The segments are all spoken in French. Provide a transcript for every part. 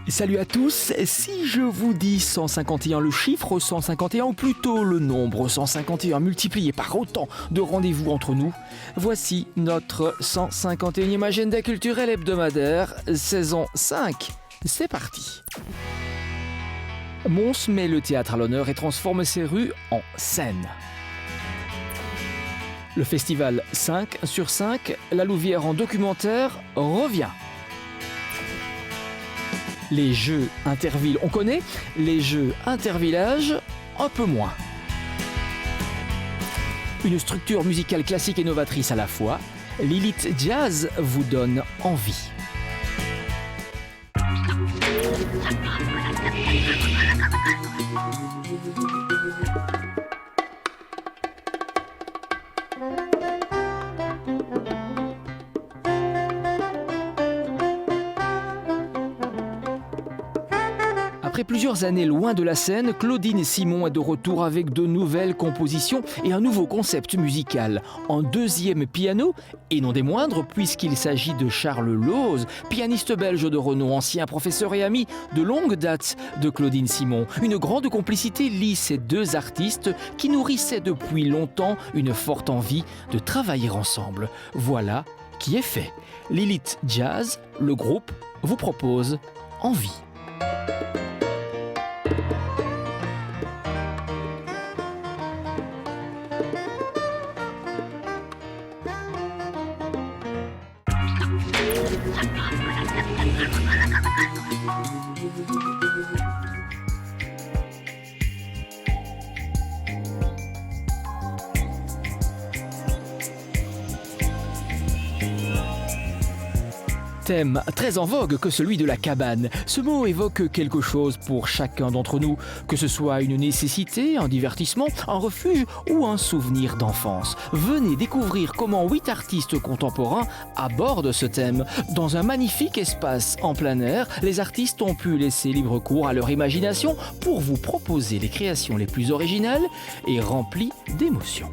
Salut à tous, si je vous dis 151, le chiffre 151 ou plutôt le nombre 151 multiplié par autant de rendez-vous entre nous, voici notre 151e agenda culturel hebdomadaire, saison 5. C'est parti. Mons met le théâtre à l'honneur et transforme ses rues en scène. Le festival 5 sur 5, La Louvière en documentaire, revient. Les jeux intervilles, on connaît. Les jeux intervillages, un peu moins. Une structure musicale classique et novatrice à la fois, Lilith Jazz vous donne envie. Après plusieurs années loin de la scène, Claudine Simon est de retour avec de nouvelles compositions et un nouveau concept musical. En deuxième piano, et non des moindres, puisqu'il s'agit de Charles Loz, pianiste belge de renom, ancien professeur et ami de longue date de Claudine Simon. Une grande complicité lie ces deux artistes qui nourrissaient depuis longtemps une forte envie de travailler ensemble. Voilà qui est fait. Lilith Jazz, le groupe, vous propose Envie. Thème très en vogue que celui de la cabane. Ce mot évoque quelque chose pour chacun d'entre nous, que ce soit une nécessité, un divertissement, un refuge ou un souvenir d'enfance. Venez découvrir comment 8 artistes contemporains abordent ce thème. Dans un magnifique espace en plein air, les artistes ont pu laisser libre cours à leur imagination pour vous proposer les créations les plus originales et remplies d'émotions.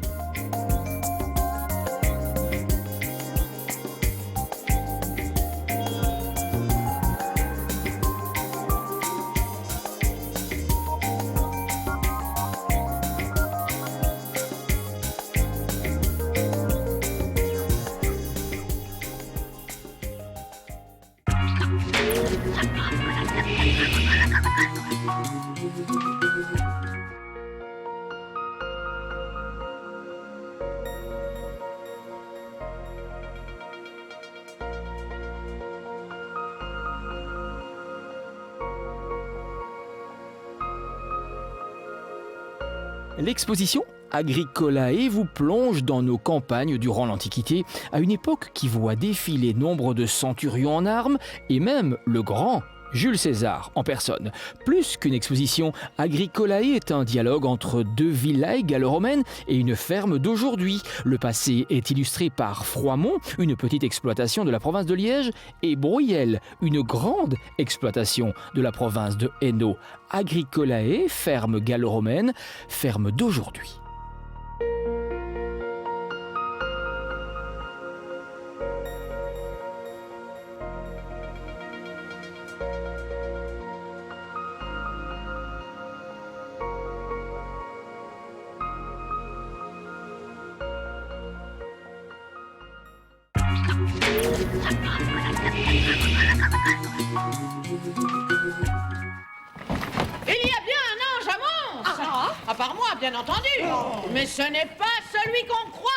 L'exposition Agricolae vous plonge dans nos campagnes durant l'Antiquité, à une époque qui voit défiler nombre de centurions en armes et même le grand Jules César en personne. Plus qu'une exposition, Agricolae est un dialogue entre deux villages gallo-romaines et une ferme d'aujourd'hui. Le passé est illustré par Froidmont, une petite exploitation de la province de Liège, et Bruyères, une grande exploitation de la province de Hainaut. Agricolae, ferme gallo-romaine, ferme d'aujourd'hui. Il y a bien un ange à Mons. À part moi, bien entendu. Mais ce n'est pas celui qu'on croit.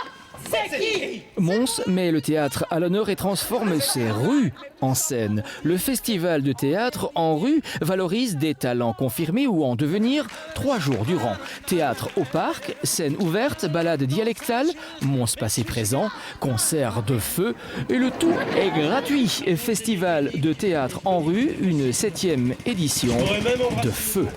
C'est qui? Mons met le théâtre à l'honneur et transforme ses rues en scène. Le festival de théâtre en rue valorise des talents confirmés ou en devenir 3 jours durant. Théâtre au parc, scène ouverte, balade dialectale, Mons passé présent, concert de feu et le tout est gratuit. Festival de théâtre en rue, une 7e édition de feu.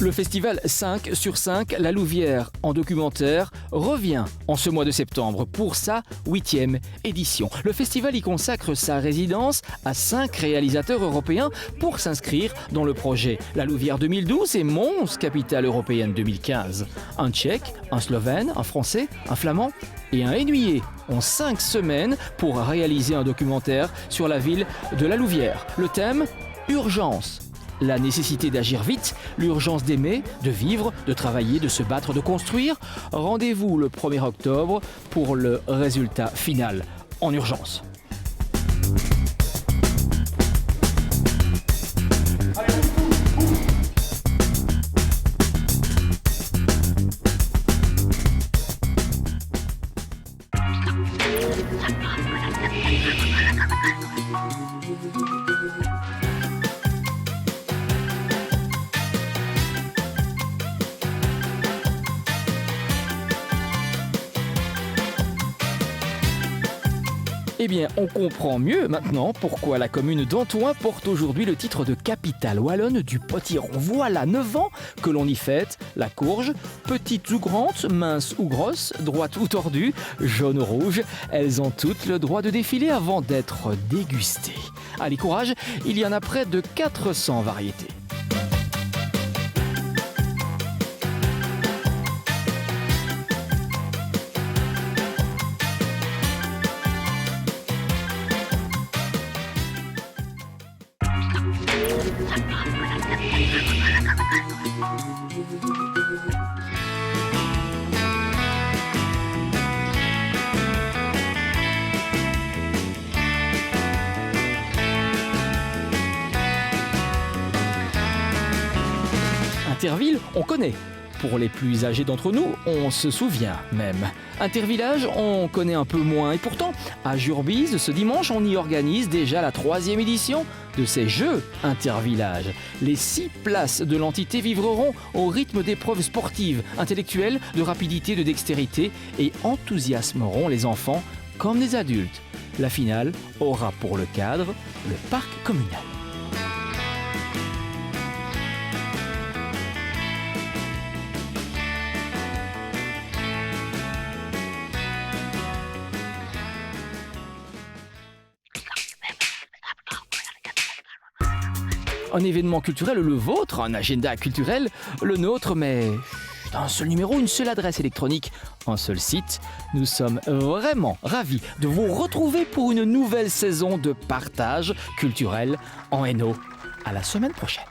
Le festival 5 sur 5 La Louvière en documentaire revient en ce mois de septembre pour sa 8e édition. Le festival y consacre sa résidence à 5 réalisateurs européens pour s'inscrire dans le projet La Louvière 2012 et Mons, capitale européenne 2015. Un Tchèque, un Slovène, un Français, un Flamand et un Hainaut en 5 semaines pour réaliser un documentaire sur la ville de La Louvière. Le thème, urgence. La nécessité d'agir vite, l'urgence d'aimer, de vivre, de travailler, de se battre, de construire. Rendez-vous le 1er octobre pour le résultat final en urgence. Eh bien, on comprend mieux maintenant pourquoi la commune d'Antoing porte aujourd'hui le titre de capitale wallonne du potiron. Voilà 9 ans que l'on y fête la courge, petite ou grande, mince ou grosse, droite ou tordue, jaune ou rouge. Elles ont toutes le droit de défiler avant d'être dégustées. Allez, courage, il y en a près de 400 variétés. Interville, on connaît. Pour les plus âgés d'entre nous, on se souvient même. Intervillage, on connaît un peu moins. Et pourtant, à Jurbise, ce dimanche, on y organise déjà la 3e édition de ces Jeux Intervillage. Les 6 places de l'entité vivront au rythme d'épreuves sportives, intellectuelles, de rapidité, de dextérité et enthousiasmeront les enfants comme les adultes. La finale aura pour le cadre le parc communal. Un événement culturel, le vôtre, un agenda culturel, le nôtre, mais un seul numéro, une seule adresse électronique, un seul site. Nous sommes vraiment ravis de vous retrouver pour une nouvelle saison de partage culturel en Hainaut. À la semaine prochaine.